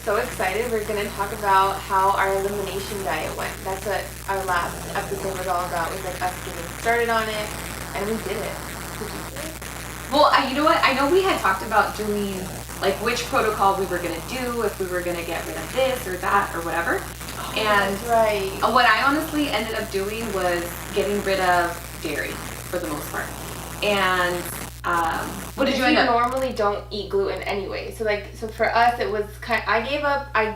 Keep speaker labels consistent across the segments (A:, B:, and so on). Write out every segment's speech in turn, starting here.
A: so excited. We're going to talk about how our elimination diet went. That's what our last episode was all about, was like us getting started on it, and we did it. Did you do it?
B: Well, you know what? I know we had talked about doing like which protocol we were going to do, if we were going to get rid of this or that or whatever.
A: Oh,
B: and
A: that's right.
B: What I honestly ended up doing was getting rid of dairy for the most part. And what did you end up?
A: Normally don't eat gluten anyway. So for us it was I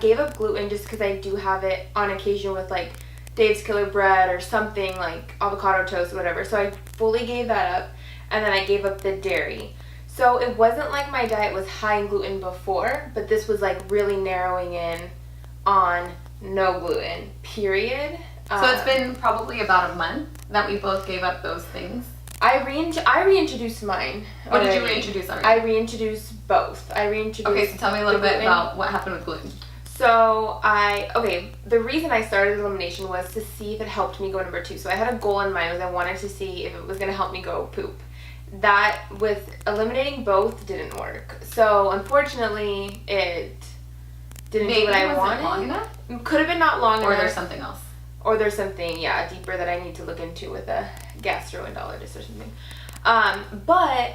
A: gave up gluten just because I do have it on occasion with like Dave's Killer Bread or something like avocado toast or whatever. So I fully gave that up, and then I gave up the dairy. So it wasn't like my diet was high in gluten before, but this was like really narrowing in on no gluten, period.
B: So it's been probably about a month that we both gave up those things.
A: I reintroduced mine.
B: What did you reintroduce already?
A: I reintroduced both.
B: Okay, so tell me a little bit about what happened with gluten.
A: So the reason I started elimination was to see if it helped me go number 2. So I had a goal in mind, was I wanted to see if it was going to help me go poop. That with eliminating both didn't work. So unfortunately, it didn't do what I wanted.
B: Long enough?
A: Could have been not long enough.
B: Or there's something else.
A: Or there's something, deeper that I need to look into with a gastroenterologist or something. But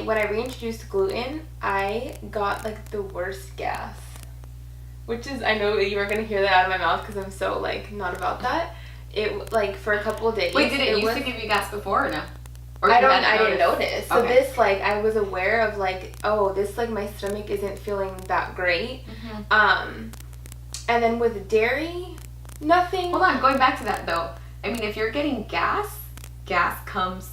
A: when I reintroduced gluten, I got like the worst gas. Which is, I know you are going to hear that out of my mouth because I'm so like not about that. It like for a couple of days.
B: Wait, did it used to give you gas before or no? Or
A: I didn't notice. So
B: okay.
A: this like I was aware of like, oh, this like my stomach isn't feeling that great.
B: Mm-hmm.
A: And then with dairy, nothing.
B: Hold on, going back to that though. I mean, if you're getting gas comes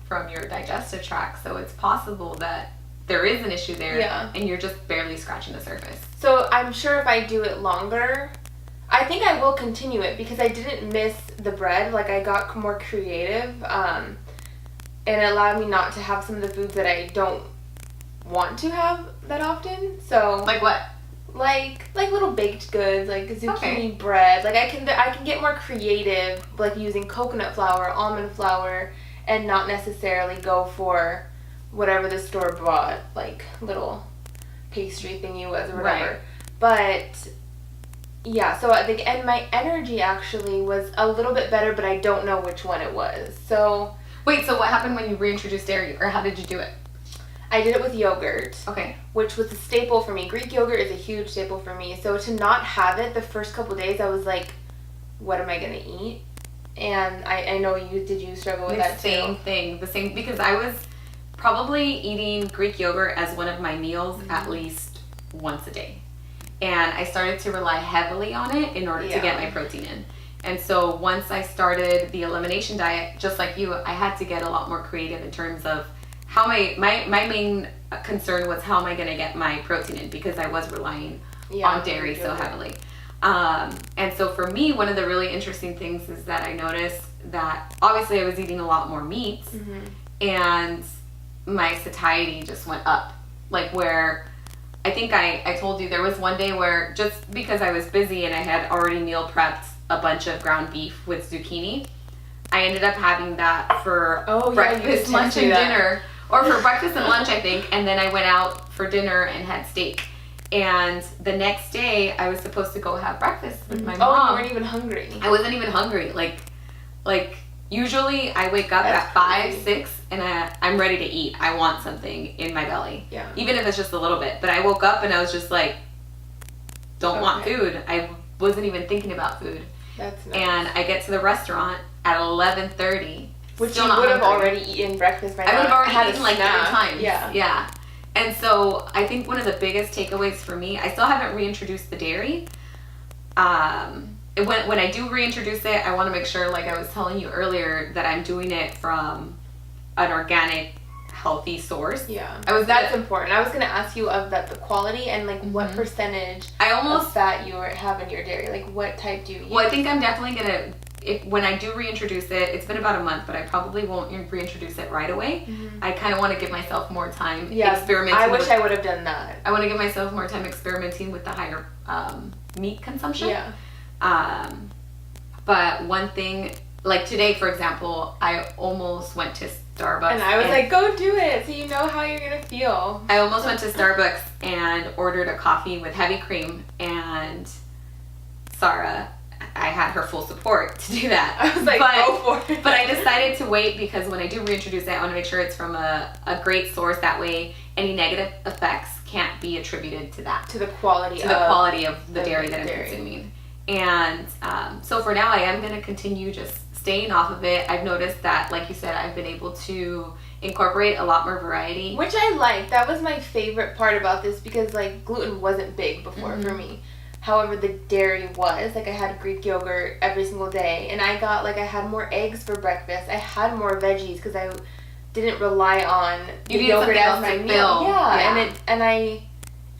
B: from your digestive tract, so it's possible that there is an issue there, and you're just barely scratching the surface. So
A: I'm sure if I do it longer, I think I will continue it because I didn't miss the bread. Like I got more creative, and it allowed me not to have some of the foods that I don't want to have that often. So
B: like what?
A: Like little baked goods, like zucchini bread. Like I can get more creative, like using coconut flour, almond flour, and not necessarily go for whatever the store bought like little pastry thingy was or whatever.
B: Right.
A: But yeah, so I think, and my energy actually was a little bit better, but I don't know which one it was. So
B: wait, so what happened when you reintroduced dairy, or how did you do it?
A: I did it with yogurt.
B: Okay.
A: Which was a staple for me. Greek yogurt is a huge staple for me. So to not have it the first couple of days, I was like, what am I going to eat? And I know did you struggle with that too?
B: The same, because I was probably eating Greek yogurt as one of my meals at least once a day. And I started to rely heavily on it in order to get my protein in. And so once I started the elimination diet, just like you, I had to get a lot more creative in terms of how my main concern was how am I going to get my protein in, because I was relying on dairy so heavily. And so for me, one of the really interesting things is that I noticed that obviously I was eating a lot more meats, and my satiety just went up. Like where I think I told you there was one day where just because I was busy and I had already meal prepped a bunch of ground beef with zucchini, I ended up having that for breakfast, lunch, and dinner. Or for breakfast and lunch, I think. And then I went out for dinner and had steak. And the next day, I was supposed to go have breakfast with my mom.
A: Oh, you weren't even hungry.
B: I wasn't even hungry. Like usually I wake up at 5, 6, and I'm ready to eat. I want something in my belly. Yeah. Even if it's just a little bit. But I woke up and I was just like, don't want food. I wasn't even thinking about food.
A: That's nice.
B: And I get to the restaurant at 11:30.
A: Which you would have already eaten breakfast by now.
B: I would have already eaten like 3 times.
A: Yeah.
B: And so I think one of the biggest takeaways for me, I still haven't reintroduced the dairy. When I do reintroduce it, I want to make sure, like I was telling you earlier, that I'm doing it from an organic, healthy source.
A: Yeah. That's important. I was going to ask you of the quality and like what percentage of fat you have in your dairy. Like what type do you use?
B: Well, I think I'm definitely going to, when I do reintroduce it, it's been about a month, but I probably won't reintroduce it right away. I kind of want to give myself more time experimenting.
A: I wish I would have done that.
B: I want to give myself more time experimenting with the higher meat consumption.
A: Yeah.
B: But one thing, like today, for example, I almost went to Starbucks.
A: And I was like, go do it so you know how you're going to feel.
B: I almost went to Starbucks and ordered a coffee with heavy cream, and Sarah, I had her full support to do that.
A: I was like, go for it.
B: But I decided to wait because when I do reintroduce it, I want to make sure it's from a great source. That way, any negative effects can't be attributed to that.
A: To the quality
B: of the dairy that I'm consuming. And so for now, I am going to continue just staying off of it. I've noticed that, like you said, I've been able to incorporate a lot more variety.
A: Which I like. That was my favorite part about this because, like, gluten wasn't big before for me. However, the dairy was. Like, I had Greek yogurt every single day. And I had more eggs for breakfast. I had more veggies because I didn't rely on the yogurt as my meal. Yeah.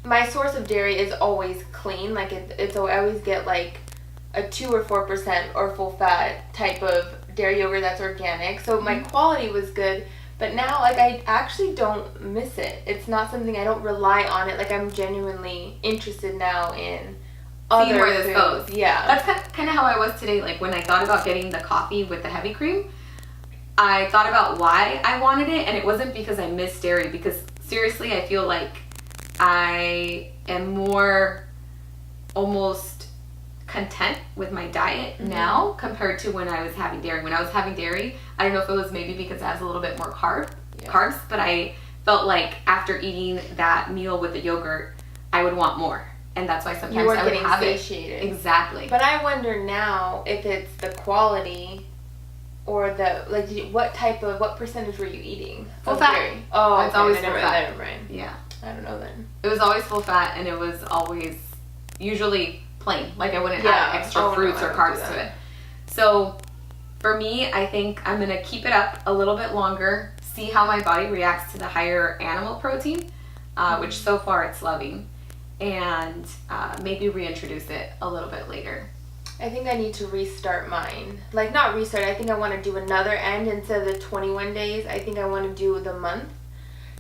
A: My source of dairy is always clean. Like, I always get, like, a 2 or 4% or full fat type of dairy yogurt that's organic. So my quality was good. But now, like, I actually don't miss it. It's not something I don't rely on it. Like, I'm genuinely interested now in
B: seeing where this goes.
A: Yeah.
B: That's kind of how I was today. Like, when I thought about getting the coffee with the heavy cream, I thought about why I wanted it, and it wasn't because I miss dairy. Because, seriously, I feel like I am more almost content with my diet now compared to when I was having dairy. When I was having dairy, I don't know if it was maybe because it has a little bit more carbs, but I felt like after eating that meal with the yogurt, I would want more. And that's why sometimes I would have
A: satiated.
B: It. Exactly.
A: But I wonder now if it's the quality or what percentage were you eating?
B: Full fat.
A: Dairy? Oh,
B: it's always full fat.
A: Never mind.
B: Yeah.
A: I don't know then.
B: It was always full fat, and it was always usually plain. Like, I wouldn't add extra fruits or carbs to it. So for me, I think I'm going to keep it up a little bit longer, see how my body reacts to the higher animal protein, which so far it's loving, and maybe reintroduce it a little bit later.
A: I think I need to restart mine. Like, not restart, I think I want to do another end instead of the 21 days. I think I want to do the month,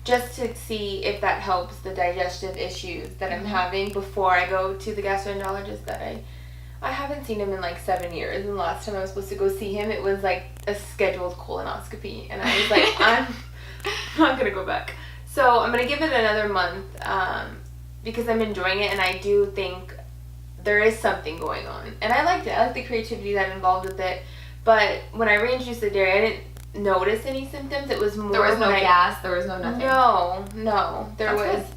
A: just to see if that helps the digestive issues that I'm having before I go to the gastroenterologist that I haven't seen him in like 7 years. And the last time I was supposed to go see him, it was like a scheduled colonoscopy. And I was like, I'm not going to go back. So I'm going to give it another month because I'm enjoying it. And I do think there is something going on. And I liked it. I like the creativity that involved with it. But when I reintroduced the dairy, I didn't notice any symptoms. It was more
B: there was no gas, there was no nothing.
A: No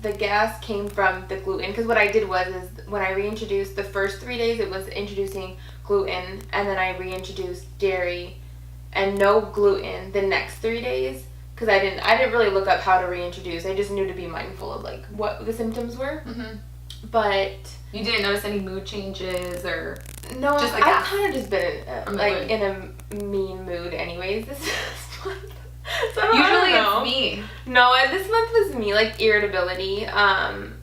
A: the gas came from the gluten, because what I did was when I reintroduced the first 3 days, it was introducing gluten, and then I reintroduced dairy and no gluten the next 3 days, because I didn't really look up how to reintroduce. I just knew to be mindful of like what the symptoms were. But
B: you didn't notice any mood changes or
A: no?
B: Just
A: I've kind of just been in a mean mood anyways this month. So
B: usually it's me.
A: No, this month was me, like irritability.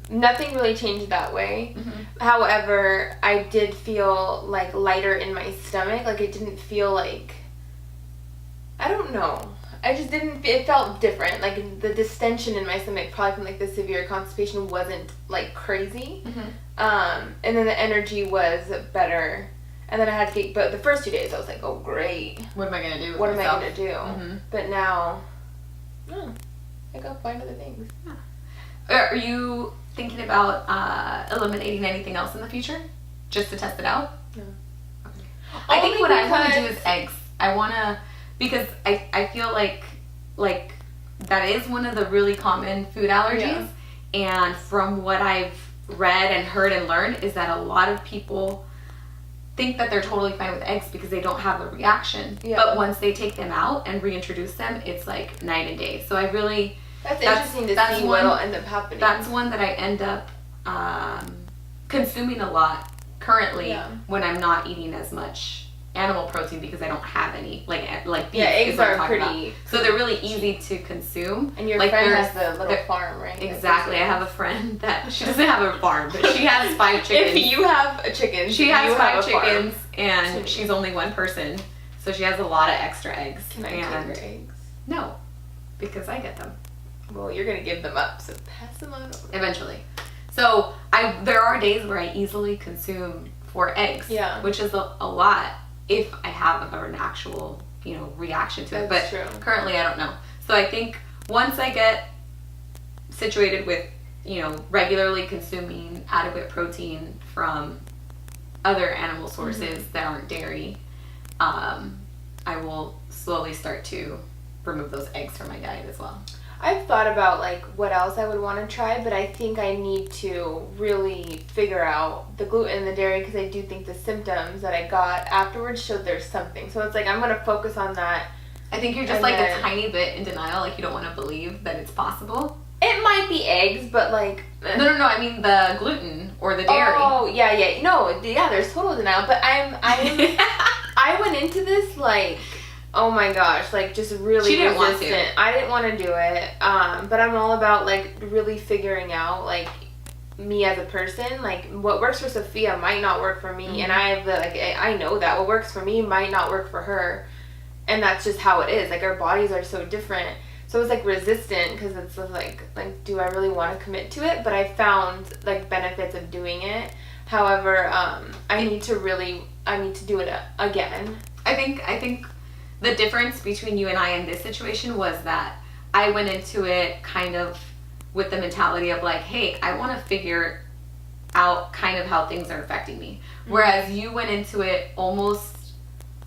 A: Nothing really changed that way. However, I did feel like lighter in my stomach. Like, it didn't feel like, I don't know. I just didn't, it felt different. Like, the distension in my stomach, probably from like the severe constipation, wasn't like crazy. And then the energy was better. And then I had to get, but the first 2 days I was like, oh great.
B: What am I going to do?
A: What am I going to do? But now, I go find other things.
B: Are you thinking about eliminating anything else in the future? Just to test it out?
A: No.
B: Okay. I think what I want to do is eggs. I want to, because I feel like that is one of the really common food allergies. And from what I've read and heard and learned is that a lot of people think that they're totally fine with eggs because they don't have a reaction. But once they take them out and reintroduce them, it's like night and day. So I really...
A: That's interesting to see what'll end up happening.
B: That's one that I end up consuming a lot currently when I'm not eating as much animal protein because I don't have any, like beef.
A: Eggs are pretty...
B: So they're really easy to consume.
A: And your friend has the little farm, right?
B: Exactly. I have a friend that, she doesn't have a farm, but she has 5 chickens.
A: If you have a chicken,
B: she has 5 chickens, and she's only one person, so she has a lot of extra eggs.
A: Can I take her eggs?
B: No, because I get them.
A: Well, you're going to give them up, so pass them on over.
B: Eventually. So there are days where I easily consume 4 eggs, which is a lot if I have an actual, reaction to it. But
A: true.
B: Currently I don't know. So I think once I get situated with, regularly consuming adequate protein from other animal sources that aren't dairy, I will slowly start to remove those eggs from my diet as well.
A: I've thought about like what else I would want to try, but I think I need to really figure out the gluten and the dairy, because I do think the symptoms that I got afterwards showed there's something. So it's like I'm going to focus on that.
B: I think you're just like a tiny bit in denial, like you don't want to believe that it's possible.
A: It might be eggs, but like...
B: No, I mean the gluten or the dairy.
A: Oh, yeah. No, yeah, there's total denial, but I went into this like... Oh my gosh, like just really
B: she didn't
A: resistant.
B: Want to.
A: I didn't want to do it, but I'm all about like really figuring out like me as a person. Like what works for Sophia might not work for me, and I know that what works for me might not work for her, and that's just how it is. Like our bodies are so different, so it's like resistant because it's like do I really want to commit to it? But I found like benefits of doing it. However, I need to do it again.
B: I think. The difference between you and I in this situation was that I went into it kind of with the mentality of like, hey, I want to figure out kind of how things are affecting me. Whereas you went into it almost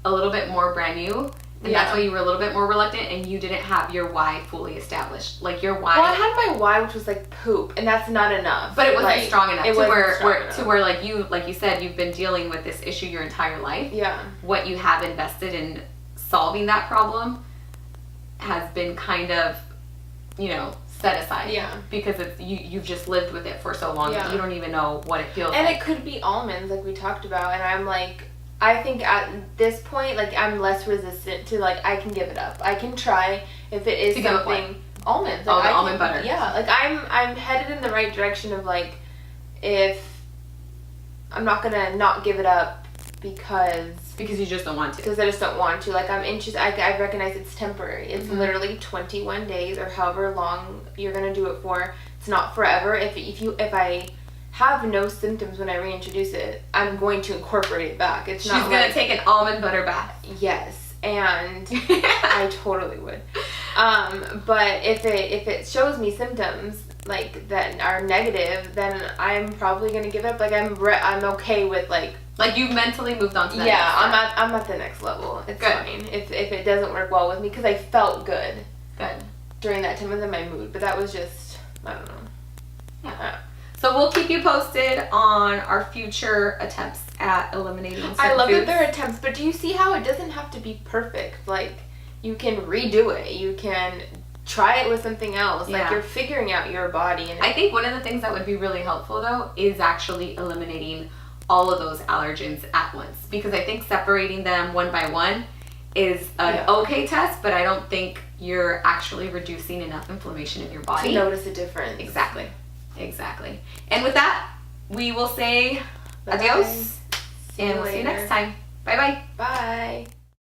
B: a little bit more brand new. And that's why you were a little bit more reluctant, and you didn't have your why fully established. Like your why.
A: Well, I had my why, which was like poop, and that's not enough.
B: But it wasn't strong enough to where like you said, you've been dealing with this issue your entire life.
A: Yeah.
B: What you have invested in solving that problem has been kind of, set aside.
A: Yeah.
B: Because you've just lived with it for so long that you don't even know what it feels
A: like. And it
B: like.
A: could be almonds, like we talked about, and I'm like, I think at this point, like I'm less resistant to like I can give it up. I can try if it is something. Almonds. Like,
B: the almond butter.
A: Yeah, like I'm headed in the right direction of like, if I'm not gonna not give it up because
B: you just don't want to.
A: Because I just don't want to. Like I'm interested. I recognize it's temporary. It's literally 21 days or however long you're gonna do it for. It's not forever. If I have no symptoms when I reintroduce it, I'm going to incorporate it back.
B: She's gonna take an almond butter bath.
A: Yes, and I totally would. But if it shows me symptoms like that are negative, then I'm probably gonna give it up. Like I'm okay with like
B: you've mentally moved on to that.
A: Yeah, I'm at the next level. It's
B: good.
A: Fine if it doesn't work well with me, because I felt good.
B: Good.
A: During that time, I was in my mood, but that was just I don't know.
B: Yeah. So we'll keep you posted on our future attempts at eliminating certain
A: I love
B: foods.
A: that there are attempts, but do you see how it doesn't have to be perfect? Like, you can redo it. You can try it with something else. Like, you're figuring out your body. And
B: I think one of the things that would be really helpful, though, is actually eliminating all of those allergens at once. Because I think separating them one by one is an okay test, but I don't think you're actually reducing enough inflammation in your body.
A: To notice a difference.
B: Exactly. And with that, we will say adios, and we'll see you next time. Bye-bye.
A: Bye.